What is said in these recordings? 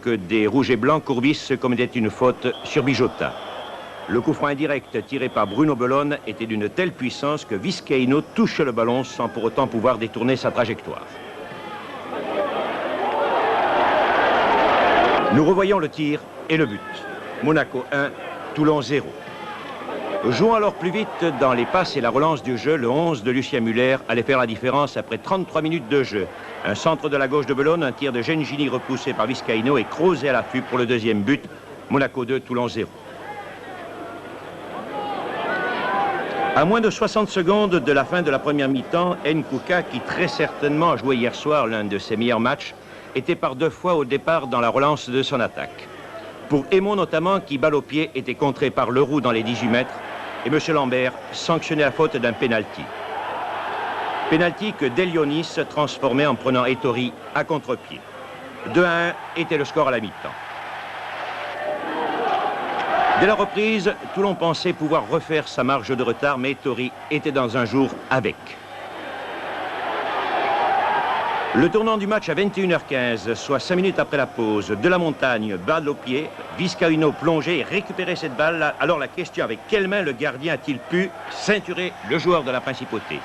l'époque des Rouges et Blancs, Courbis commettait une faute sur Bijota. Le coup franc indirect tiré par Bruno Bellone était d'une telle puissance que Vizcaíno touche le ballon sans pour autant pouvoir détourner sa trajectoire. Nous revoyons le tir et le but. Monaco 1, Toulon 0. Jouant alors plus vite dans les passes et la relance du jeu, le 11 de Lucien Muller allait faire la différence après 33 minutes de jeu. Un centre de la gauche de Bellone, un tir de Gengini repoussé par Vizcaíno et Crozet à l'affût pour le deuxième but. Monaco 2, Toulon 0. À moins de 60 secondes de la fin de la première mi-temps, Nkouka, qui très certainement a joué hier soir l'un de ses meilleurs matchs, était par 2 fois au départ dans la relance de son attaque. Pour Aymon notamment, qui balle au pied, était contré par Leroux dans les 18 mètres, et M. Lambert sanctionnait la faute d'un pénalty. Pénalty que Delionis transformait en prenant Ettori à contre-pied. 2-1 était le score à la mi-temps. Dès la reprise, Toulon pensait pouvoir refaire sa marge de retard, mais Ettori était dans un jour avec. Le tournant du match à 21h15, soit 5 minutes après la pause, de la Montagne, balle au pied, Vizcaíno plongeait et récupérait cette balle. Alors la question, avec quelle main le gardien a-t-il pu ceinturer le joueur de la Principauté?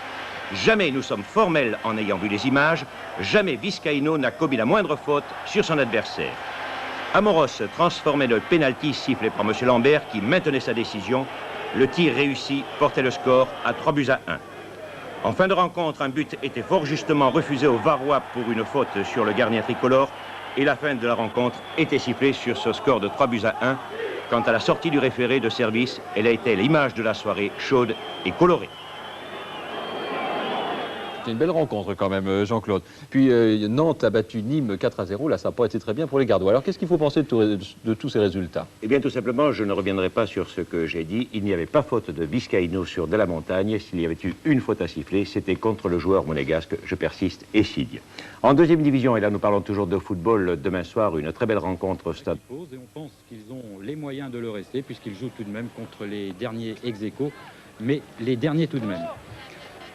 Jamais nous sommes formels en ayant vu les images, jamais Vizcaíno n'a commis la moindre faute sur son adversaire. Amoros transformait le pénalty sifflé par M. Lambert qui maintenait sa décision. Le tir réussi portait le score à 3-1. En fin de rencontre, un but était fort justement refusé aux Varois pour une faute sur le gardien tricolore et la fin de la rencontre était sifflée sur ce score de 3-1. Quant à la sortie du référé de service, elle a été l'image de la soirée chaude et colorée. C'est une belle rencontre quand même, Jean-Claude. Puis Nantes a battu Nîmes 4-0, là ça n'a pas été très bien pour les Gardois. Alors qu'est-ce qu'il faut penser de tous ces résultats? Eh bien tout simplement, je ne reviendrai pas sur ce que j'ai dit. Il n'y avait pas faute de Vizcaíno sur de la Montagne. S'il y avait eu une faute à siffler, c'était contre le joueur monégasque, je persiste, Essigne. En deuxième division, et là nous parlons toujours de football, demain soir, une très belle rencontre au stade. Et on pense qu'ils ont les moyens de le rester, puisqu'ils jouent tout de même contre les derniers ex-aequo, mais les derniers tout de même.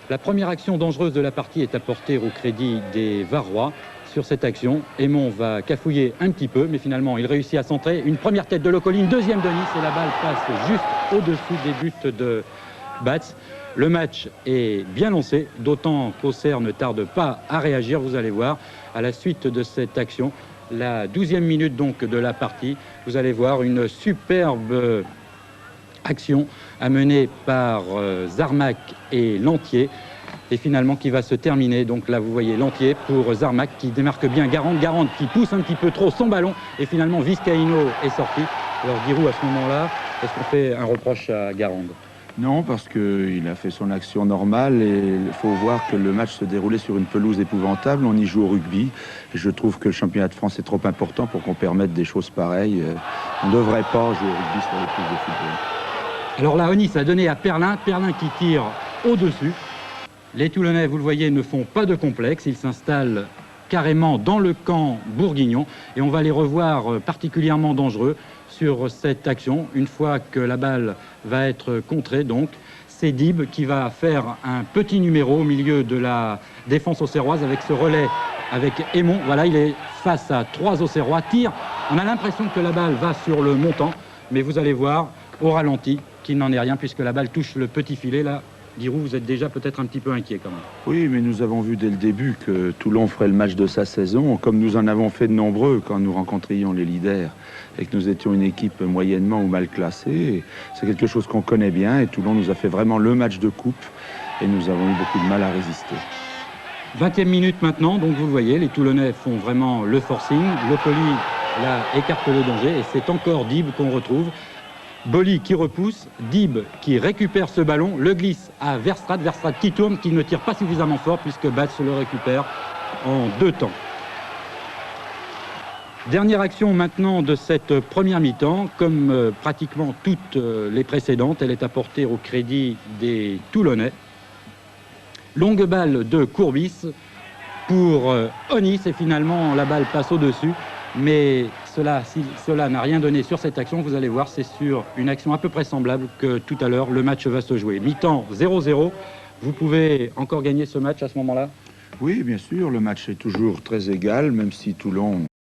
La première action dangereuse de la partie est apportée au crédit des Varois. Sur cette action, Aymon va cafouiller un petit peu, mais finalement il réussit à centrer. Une première tête de Locoline, deuxième de Nice, et la balle passe juste au-dessus des buts de Batz. Le match est bien lancé, d'autant qu'Auxerre ne tarde pas à réagir, vous allez voir. À la suite de cette action, la 12e minute donc de la partie, vous allez voir une superbe action amenée par Zarmac et Lantier et finalement qui va se terminer. Donc là vous voyez Lantier pour Zarmac qui démarque bien Garande qui pousse un petit peu trop son ballon et finalement Vizcaíno est sorti. Alors Giroud à ce moment-là, est-ce qu'on fait un reproche à Garande? Non, parce qu'il a fait son action normale et il faut voir que le match se déroulait sur une pelouse épouvantable. On y joue au rugby. Et je trouve que le championnat de France est trop important pour qu'on permette des choses pareilles. On ne devrait pas jouer au rugby sur les pelouses de football. Alors là, Onis a donné à Perlin qui tire au-dessus. Les Toulonnais, vous le voyez, ne font pas de complexe. Ils s'installent carrément dans le camp bourguignon. Et on va les revoir particulièrement dangereux sur cette action. Une fois que la balle va être contrée, donc, c'est Dib qui va faire un petit numéro au milieu de la défense auxerroise avec ce relais avec Aymon. Voilà, il est face à 3 Auxerrois. Tire. On a l'impression que la balle va sur le montant. Mais vous allez voir au ralenti qu'il n'en est rien puisque la balle touche le petit filet. Là, Giroud, vous êtes déjà peut-être un petit peu inquiet quand même. Oui, mais nous avons vu dès le début que Toulon ferait le match de sa saison, comme nous en avons fait de nombreux quand nous rencontrions les leaders et que nous étions une équipe moyennement ou mal classée. C'est quelque chose qu'on connaît bien et Toulon nous a fait vraiment le match de coupe et nous avons eu beaucoup de mal à résister. 20e minute maintenant, donc vous le voyez, les Toulonnais font vraiment le forcing. Locoli, là, écarte le danger et c'est encore Dib qu'on retrouve. Boli qui repousse, Dib qui récupère ce ballon, le glisse à Verstraete, Verstraete qui tourne, qui ne tire pas suffisamment fort puisque Batz le récupère en 2 temps. Dernière action maintenant de cette première mi-temps, comme pratiquement toutes les précédentes, elle est apportée au crédit des Toulonnais. Longue balle de Courbis pour Onis et finalement la balle passe au-dessus. Mais si cela n'a rien donné sur cette action, vous allez voir, c'est sur une action à peu près semblable que tout à l'heure, le match va se jouer. Mi-temps 0-0, vous pouvez encore gagner ce match à ce moment-là? Oui, bien sûr, le match est toujours très égal, même si Toulon